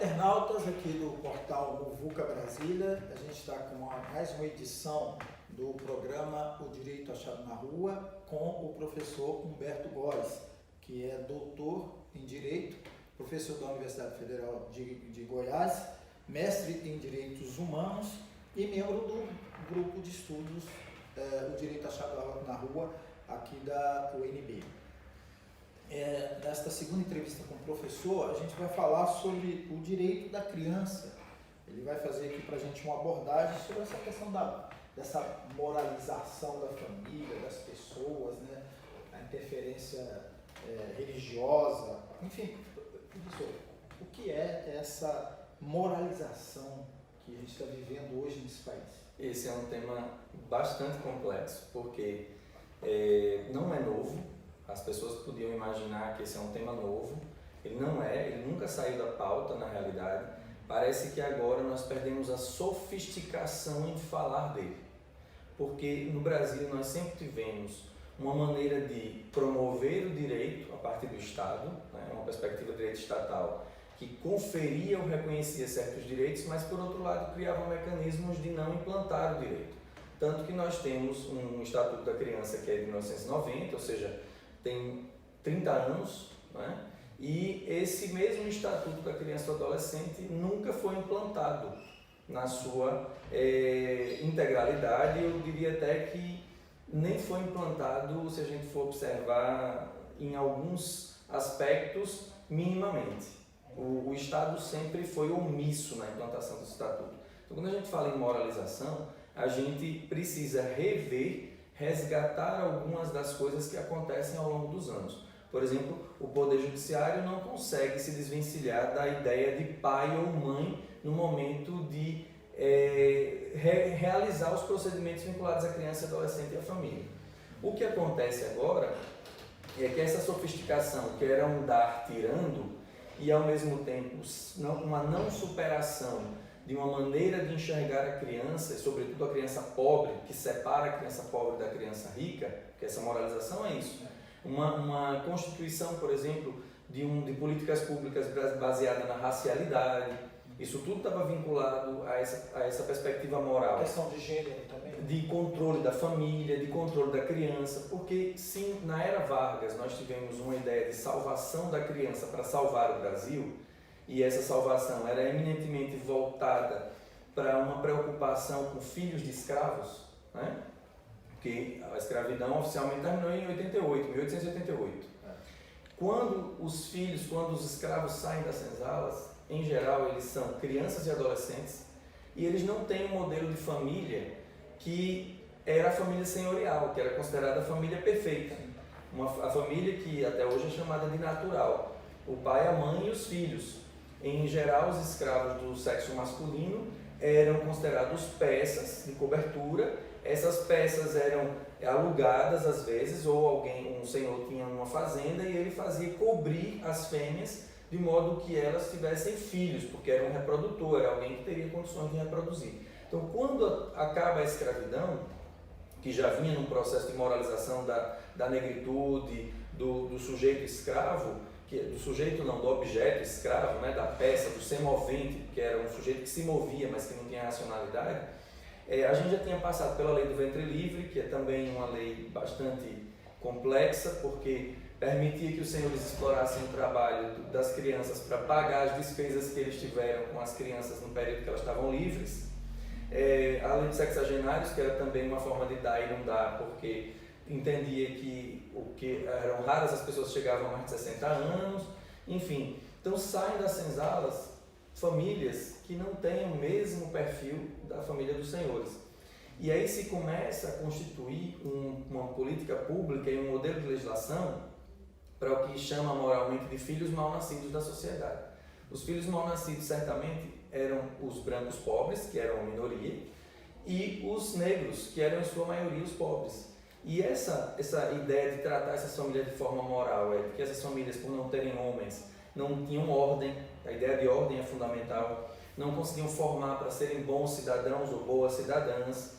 internautas aqui do portal Muvuca Brasília, a gente está com mais uma edição do programa O Direito Achado na Rua com o professor Humberto Góes, que é doutor em Direito, professor da Universidade Federal de Goiás, mestre em Direitos Humanos e membro do grupo de estudos O Direito Achado na Rua aqui da UNB. Nesta segunda entrevista com o professor, a gente vai falar sobre o direito da criança. Ele vai fazer aqui para a gente uma abordagem sobre essa questão dessa moralização da família, das pessoas, né? A interferência religiosa, enfim. Professor, o que é essa moralização que a gente está vivendo hoje nesse país? Esse é um tema bastante complexo, porque não é novo. As pessoas podiam imaginar que esse é um tema novo. Ele não é, ele nunca saiu da pauta na realidade. Parece que agora nós perdemos a sofisticação em falar dele. Porque no Brasil nós sempre tivemos uma maneira de promover o direito a partir do Estado, né, uma perspectiva de direito estatal, que conferia ou reconhecia certos direitos, mas por outro lado criava mecanismos de não implantar o direito. Tanto que nós temos um Estatuto da Criança que é de 1990, ou seja, tem 30 anos, né? E esse mesmo Estatuto da Criança e do Adolescente nunca foi implantado na sua integralidade. Eu diria até que nem foi implantado, se a gente for observar, em alguns aspectos, minimamente. O Estado sempre foi omisso na implantação do Estatuto. Então, quando a gente fala em moralização, a gente precisa rever, resgatar algumas das coisas que acontecem ao longo dos anos. Por exemplo, o Poder Judiciário não consegue se desvencilhar da ideia de pai ou mãe no momento de realizar os procedimentos vinculados à criança, adolescente e à família. O que acontece agora é que essa sofisticação, que era um dar tirando, e ao mesmo tempo uma não superação de uma maneira de enxergar a criança, e sobretudo a criança pobre, que separa a criança pobre da criança rica, porque essa moralização é isso. Uma constituição, por exemplo, de políticas públicas baseada na racialidade, isso tudo estava vinculado a essa perspectiva moral. A questão de gênero também. De controle da família, de controle da criança, porque sim, na era Vargas nós tivemos uma ideia de salvação da criança para salvar o Brasil, e essa salvação era eminentemente voltada para uma preocupação com filhos de escravos, né? Porque a escravidão oficialmente terminou em 1888. Quando os escravos saem das senzalas, em geral eles são crianças e adolescentes, e eles não têm um modelo de família que era a família senhorial, que era considerada a família perfeita. A família que até hoje é chamada de natural. O pai, a mãe e os filhos. Em geral, os escravos do sexo masculino eram considerados peças de cobertura. Essas peças eram alugadas às vezes, ou um senhor tinha uma fazenda e ele fazia cobrir as fêmeas de modo que elas tivessem filhos, porque era um reprodutor, era alguém que teria condições de reproduzir. Então, quando acaba a escravidão, que já vinha num processo de moralização da negritude, do sujeito escravo, do objeto escravo, né, da peça, do semovente, que era um sujeito que se movia, mas que não tinha racionalidade, a gente já tinha passado pela lei do ventre livre, que é também uma lei bastante complexa, porque permitia que os senhores explorassem o trabalho das crianças para pagar as despesas que eles tiveram com as crianças no período que elas estavam livres. A lei dos sexagenários, que era também uma forma de dar e não dar, porque entendia que eram raras as pessoas que chegavam a mais de 60 anos, enfim. Então saem das senzalas famílias que não têm o mesmo perfil da família dos senhores. E aí se começa a constituir uma política pública e um modelo de legislação para o que chama moralmente de filhos mal nascidos da sociedade. Os filhos mal nascidos certamente eram os brancos pobres, que eram a minoria, e os negros, que eram em sua maioria os pobres. E essa ideia de tratar essas famílias de forma moral, que essas famílias, por não terem homens, não tinham ordem, a ideia de ordem é fundamental, não conseguiam formar para serem bons cidadãos ou boas cidadãs,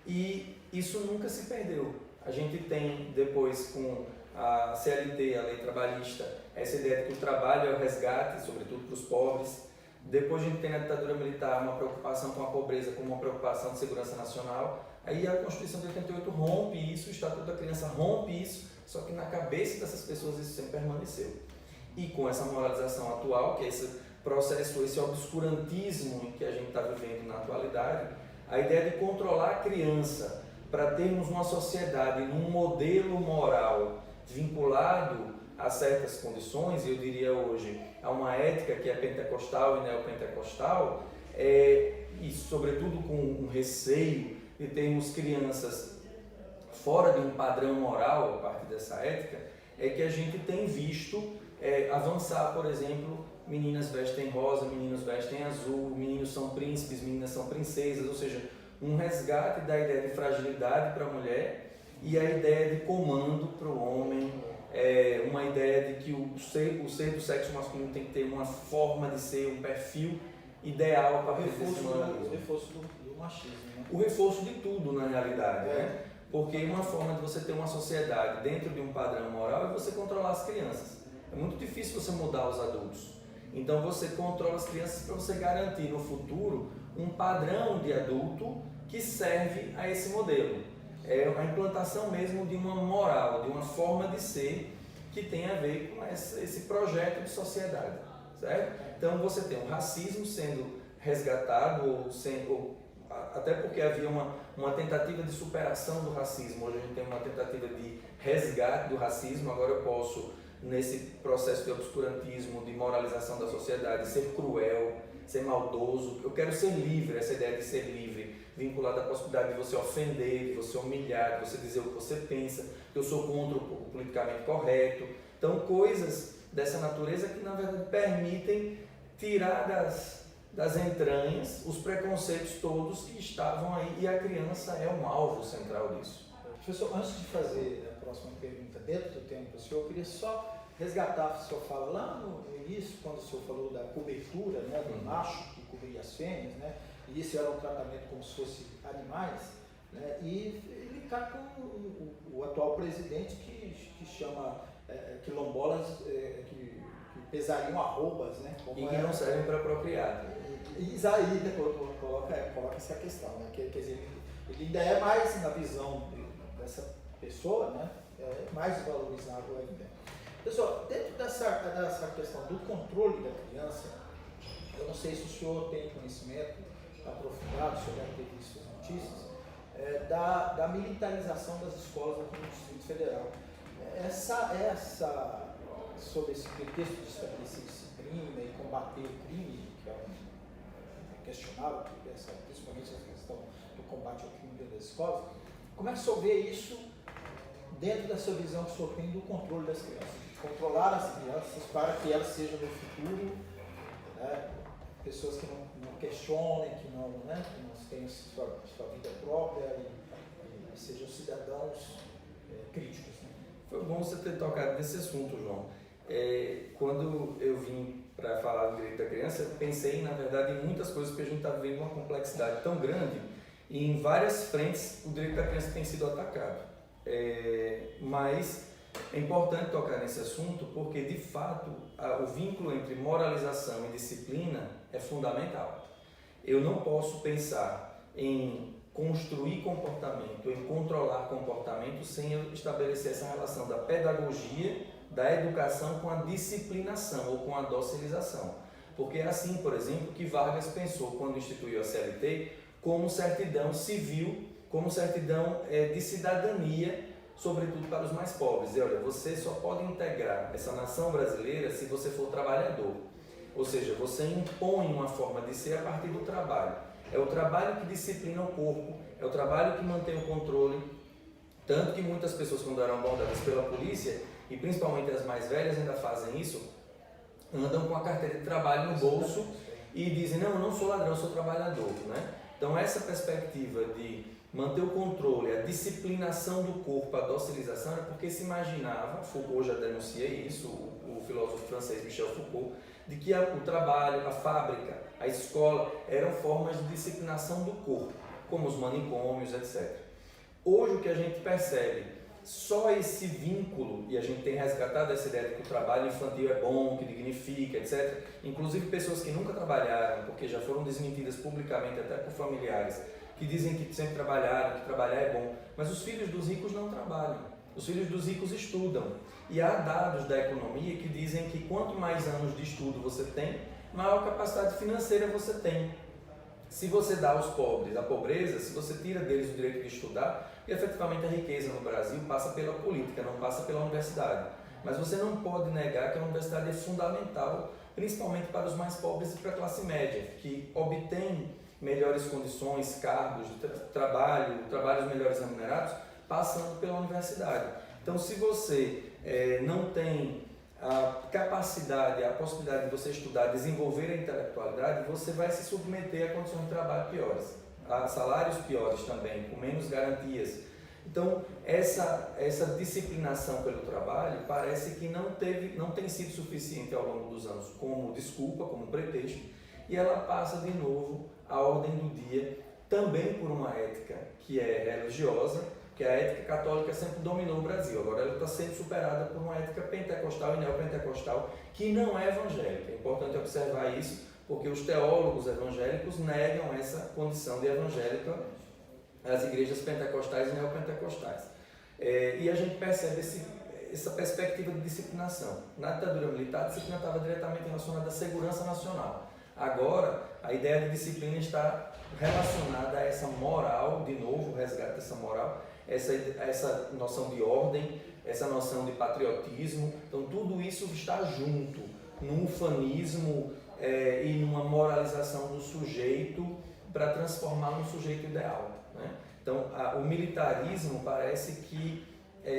e isso nunca se perdeu. A gente tem depois com a CLT, a lei trabalhista, essa ideia de que o trabalho é o resgate, sobretudo para os pobres. Depois a gente tem na ditadura militar uma preocupação com a pobreza como uma preocupação de segurança nacional. Aí a Constituição de 88 rompe isso, o Estatuto da Criança rompe isso, só que na cabeça dessas pessoas isso sempre permaneceu. E com essa moralização atual, que é esse processo, esse obscurantismo em que a gente está vivendo na atualidade, a ideia de controlar a criança para termos uma sociedade num modelo moral vinculado a certas condições, e eu diria hoje a uma ética que é pentecostal e neopentecostal, e sobretudo com um receio de termos crianças fora de um padrão moral a partir dessa ética, é que a gente tem visto avançar, por exemplo, meninas vestem rosa, meninos vestem azul, meninos são príncipes, meninas são princesas, ou seja, um resgate da ideia de fragilidade para a mulher e a ideia de comando para o homem, uma ideia de que o ser do sexo masculino tem que ter uma forma de ser, um perfil ideal a partir desse moralismo. O reforço do machismo, né? O reforço de tudo, na realidade, né? Porque uma forma de você ter uma sociedade dentro de um padrão moral é você controlar as crianças. É muito difícil você mudar os adultos. Então você controla as crianças para você garantir no futuro um padrão de adulto que serve a esse modelo. É a implantação mesmo de uma moral, de uma forma de ser que tem a ver com esse projeto de sociedade, certo? Então você tem o racismo sendo resgatado, até porque havia uma tentativa de superação do racismo, hoje a gente tem uma tentativa de resgate do racismo, agora eu posso, nesse processo de obscurantismo, de moralização da sociedade, ser cruel, ser maldoso, eu quero ser livre, essa ideia de ser livre, vinculada à possibilidade de você ofender, de você humilhar, de você dizer o que você pensa, que eu sou contra o politicamente correto. Então, coisas dessa natureza que, na verdade, permitem tirar das entranhas os preconceitos todos que estavam aí, e a criança é um alvo central disso. Professor, antes de fazer a próxima pergunta dentro do tema do senhor, eu queria só resgatar o senhor fala lá no início, quando o senhor falou da cobertura, né, do macho que cobria as fêmeas, né, e isso era um tratamento como se fosse animais, né, e linkar com o atual presidente que chama quilombolas que pesariam arrobas, né, como e que não servem para apropriar. Isaías coloca essa questão, né, quer dizer, ele ainda é mais, na visão dessa pessoa, né, mais valorizável ainda. Pessoal, dentro dessa questão do controle da criança, eu não sei se o senhor tem conhecimento aprofundado, o senhor deve ter visto as notícias, da militarização das escolas aqui no Distrito Federal. Sob esse pretexto de estabelecer disciplina e combater o crime, que é questionável, principalmente essa questão do combate ao crime dentro das escolas, como é que o senhor vê isso dentro dessa visão que o senhor tem do controle das crianças? Controlar as crianças para que elas sejam no futuro, né, pessoas que não questionem, que não tenham sua vida própria e sejam cidadãos críticos. Né? Foi bom você ter tocado nesse assunto, João. Quando eu vim para falar do direito da criança, eu pensei, na verdade, em muitas coisas, porque a gente está vivendo uma complexidade tão grande e em várias frentes o direito da criança tem sido atacado. Mas é importante tocar nesse assunto porque, de fato, o vínculo entre moralização e disciplina é fundamental. Eu não posso pensar em construir comportamento, em controlar comportamento, sem eu estabelecer essa relação da pedagogia, da educação com a disciplinação ou com a docilização. Porque é assim, por exemplo, que Vargas pensou quando instituiu a CLT como certidão civil, como certidão de cidadania, sobretudo para os mais pobres. E olha, você só pode integrar essa nação brasileira se você for trabalhador. Ou seja, você impõe uma forma de ser a partir do trabalho. É o trabalho que disciplina o corpo, é o trabalho que mantém o controle. Tanto que muitas pessoas, quando eram abordadas pela polícia, e principalmente as mais velhas ainda fazem isso, andam com a carteira de trabalho no bolso e dizem, não, eu não sou ladrão, eu sou trabalhador. Né? Então essa perspectiva de manter o controle, a disciplinação do corpo, a docilização, era porque se imaginava, Foucault já denuncia isso, o filósofo francês Michel Foucault, de que o trabalho, a fábrica, a escola eram formas de disciplinação do corpo, como os manicômios, etc. Hoje o que a gente percebe só esse vínculo, e a gente tem resgatado essa ideia de que o trabalho infantil é bom, que dignifica, etc. Inclusive pessoas que nunca trabalharam, porque já foram desmentidas publicamente até por familiares, que dizem que sempre trabalharam, que trabalhar é bom, mas os filhos dos ricos não trabalham, os filhos dos ricos estudam. E há dados da economia que dizem que quanto mais anos de estudo você tem, maior capacidade financeira você tem. Se você dá aos pobres a pobreza, se você tira deles o direito de estudar, e efetivamente a riqueza no Brasil passa pela política, não passa pela universidade. Mas você não pode negar que a universidade é fundamental, principalmente para os mais pobres e para a classe média, que obtém melhores condições, cargos de trabalhos melhores remunerados, passando pela universidade. Então, se você não tem a capacidade, a possibilidade de você estudar, desenvolver a intelectualidade, você vai se submeter a condições de trabalho piores, a salários piores também, com menos garantias. Então, essa disciplinação pelo trabalho parece que não tem sido suficiente ao longo dos anos como desculpa, como pretexto, e ela passa de novo à ordem do dia, também por uma ética que é religiosa, que a ética católica sempre dominou o Brasil. Agora ela está sendo superada por uma ética pentecostal e neopentecostal que não é evangélica. É importante observar isso, porque os teólogos evangélicos negam essa condição de evangélica às igrejas pentecostais e neopentecostais. E a gente percebe essa perspectiva de disciplinação. Na ditadura militar, a disciplina estava diretamente relacionada à segurança nacional. Agora, a ideia de disciplina está relacionada a essa moral, de novo, o resgate dessa moral, essa noção de ordem, essa noção de patriotismo. Então, tudo isso está junto num ufanismo e numa moralização do sujeito para transformar num sujeito ideal, né? Então, o militarismo parece que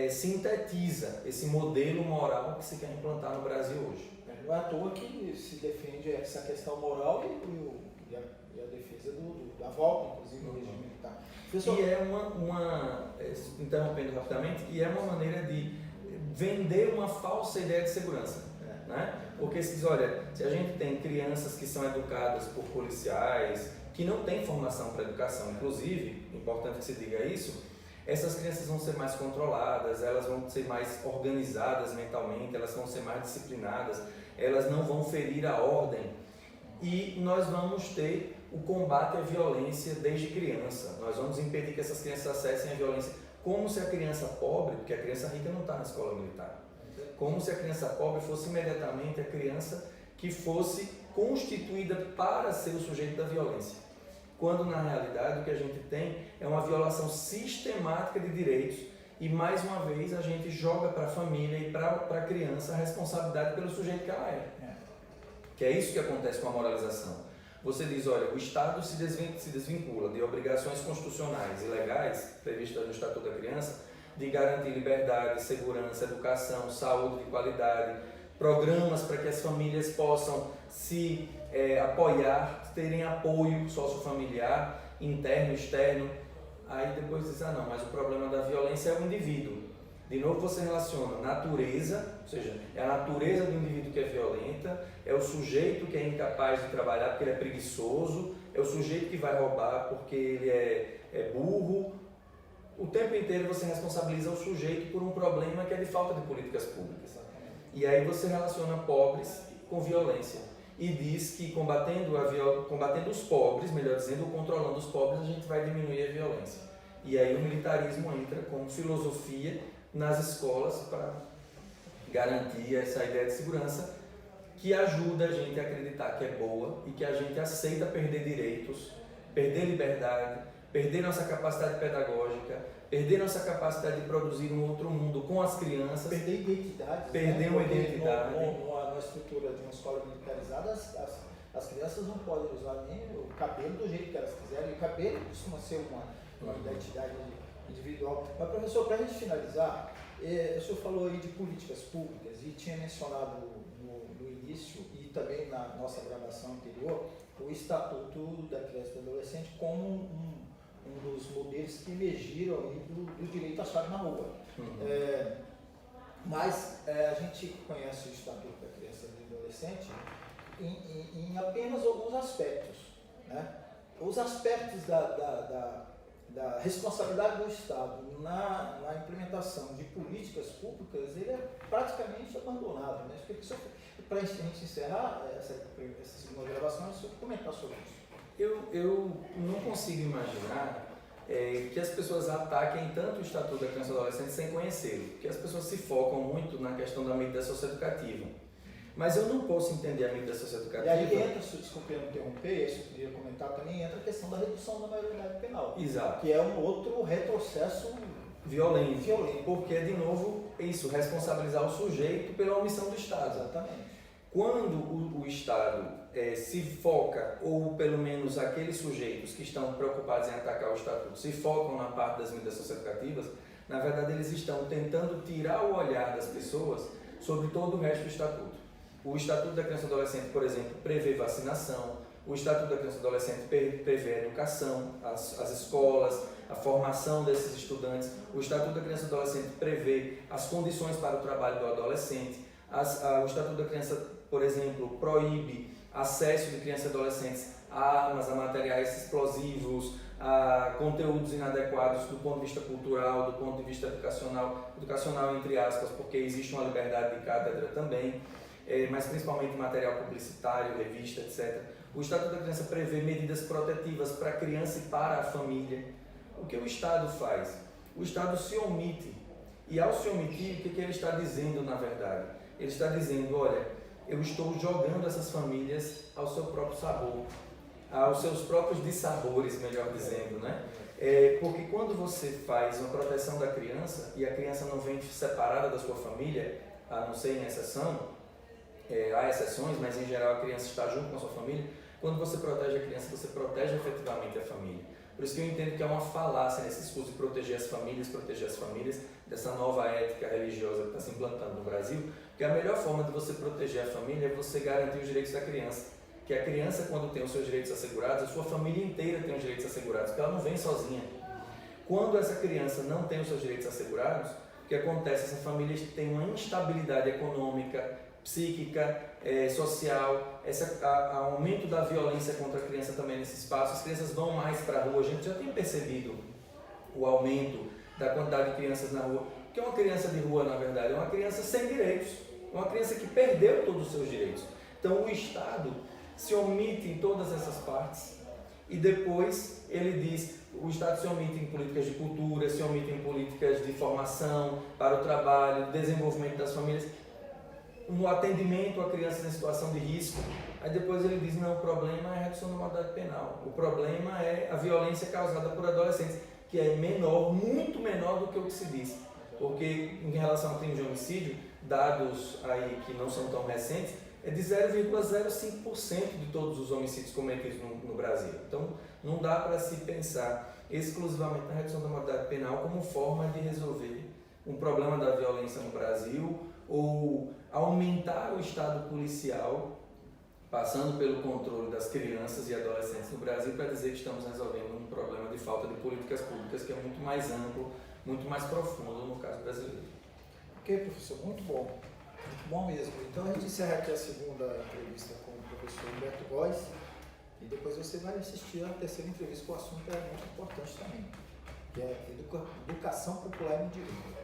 sintetiza esse modelo moral que se quer implantar no Brasil hoje. Não é à toa que se defende essa questão moral e a defesa da volta, inclusive, do regime militar. Professor, e interrompendo rapidamente, e é uma maneira de vender uma falsa ideia de segurança. Né? Porque se diz, olha, se a gente tem crianças que são educadas por policiais, que não têm formação para educação, inclusive, importante que se diga isso, essas crianças vão ser mais controladas, elas vão ser mais organizadas mentalmente, elas vão ser mais disciplinadas, elas não vão ferir a ordem e nós vamos ter o combate à violência desde criança. Nós vamos impedir que essas crianças acessem a violência, como se a criança pobre, porque a criança rica não está na escola militar, como se a criança pobre fosse imediatamente a criança que fosse constituída para ser o sujeito da violência. Quando na realidade o que a gente tem é uma violação sistemática de direitos e mais uma vez a gente joga para a família e para a criança a responsabilidade pelo sujeito que ela é. Que é isso que acontece com a moralização. Você diz, olha, o Estado se desvincula de obrigações constitucionais e legais previstas no Estatuto da Criança de garantir liberdade, segurança, educação, saúde de qualidade, programas para que as famílias possam se apoiar, terem apoio sociofamiliar, interno e externo. Aí depois diz, não, mas o problema da violência é o indivíduo. De novo você relaciona natureza, ou seja, é a natureza do indivíduo que é violenta, é o sujeito que é incapaz de trabalhar porque ele é preguiçoso, é o sujeito que vai roubar porque ele é burro. O tempo inteiro você responsabiliza o sujeito por um problema que é de falta de políticas públicas. E aí você relaciona pobres com violência e diz que combatendo os pobres, melhor dizendo, controlando os pobres, a gente vai diminuir a violência. E aí o militarismo entra como filosofia nas escolas para garantir essa ideia de segurança que ajuda a gente a acreditar que é boa e que a gente aceita perder direitos, perder liberdade, perder nossa capacidade pedagógica, perder nossa capacidade de produzir um outro mundo com as crianças. Perder identidade. Perder uma identidade. Na estrutura de uma escola militarizada, as crianças não podem usar nem o cabelo do jeito que elas quiserem. E o cabelo costuma ser uma identidade individual. Mas, professor, para a gente finalizar, o senhor falou aí de políticas públicas e tinha mencionado no início e também na nossa gravação anterior o Estatuto da Criança e do Adolescente como um dos modelos que emergiram aí do direito achado na rua. Mas a gente conhece o Estatuto da Criança e do Adolescente em apenas alguns aspectos, né? Os aspectos da da responsabilidade do Estado na implementação de políticas públicas, ele é praticamente abandonado. Né? Para a gente encerrar essa segunda gravação, eu só comentar sobre isso. Eu não consigo imaginar que as pessoas ataquem tanto o Estatuto da Criança e do Adolescente sem conhecê-lo, porque as pessoas se focam muito na questão da medida socioeducativa. Mas eu não posso entender a medida socioeducativa. E aí entra, se desculpe eu interromper, isso eu queria comentar também, entra a questão da redução da maioridade penal. Exato. Que é um outro retrocesso violento. Porque, de novo, isso, responsabilizar o sujeito pela omissão do Estado. Exatamente. Quando o Estado se foca, ou pelo menos aqueles sujeitos que estão preocupados em atacar o Estatuto, se focam na parte das medidas socioeducativas, na verdade eles estão tentando tirar o olhar das pessoas sobre todo o resto do Estatuto. O Estatuto da Criança e do Adolescente, por exemplo, prevê vacinação, o Estatuto da Criança e do Adolescente prevê a educação, as escolas, a formação desses estudantes, o Estatuto da Criança e do Adolescente prevê as condições para o trabalho do adolescente, o Estatuto da Criança, por exemplo, proíbe acesso de crianças e adolescentes a armas, a materiais explosivos, a conteúdos inadequados do ponto de vista cultural, do ponto de vista educacional entre aspas, porque existe uma liberdade de cátedra também, mas principalmente material publicitário, revista, etc. O Estatuto da Criança prevê medidas protetivas para a criança e para a família. O que o Estado faz? O Estado se omite. E ao se omitir, o que ele está dizendo na verdade? Ele está dizendo, olha, eu estou jogando essas famílias ao seu próprio sabor, aos seus próprios dissabores, melhor dizendo, né? Porque quando você faz uma proteção da criança e a criança não vem separada da sua família, a não ser em exceção, há exceções, mas em geral a criança está junto com a sua família, quando você protege a criança, você protege efetivamente a família. Por isso que eu entendo que é uma falácia nesse discurso de proteger as famílias, dessa nova ética religiosa que está se implantando no Brasil, porque a melhor forma de você proteger a família é você garantir os direitos da criança. Que a criança, quando tem os seus direitos assegurados, a sua família inteira tem os direitos assegurados, porque ela não vem sozinha. Quando essa criança não tem os seus direitos assegurados, o que acontece? Essa família tem uma instabilidade econômica, psíquica, social, aumento da violência contra a criança também nesse espaço, as crianças vão mais para a rua, a gente já tem percebido o aumento da quantidade de crianças na rua, porque uma criança de rua, na verdade, é uma criança sem direitos, é uma criança que perdeu todos os seus direitos. Então o Estado se omite em todas essas partes e depois ele diz, o Estado se omite em políticas de cultura, se omite em políticas de formação, para o trabalho, desenvolvimento das famílias, no atendimento a crianças em situação de risco. Aí depois ele diz, não, o problema é a redução da maioridade penal, o problema é a violência causada por adolescentes, que é menor, muito menor do que o que se diz, porque em relação ao crime de homicídio, dados aí que não são tão recentes, é de 0,05% de todos os homicídios cometidos no Brasil. Então não dá para se pensar exclusivamente na redução da maioridade penal como forma de resolver um problema da violência no Brasil, ou aumentar o estado policial, passando pelo controle das crianças e adolescentes no Brasil, para dizer que estamos resolvendo um problema de falta de políticas públicas que é muito mais amplo, muito mais profundo no caso brasileiro. Ok, professor, muito bom mesmo. Então a gente encerra aqui a segunda entrevista com o professor Humberto Góes e depois você vai assistir a terceira entrevista, que o assunto é muito importante também, que é educação popular no direito.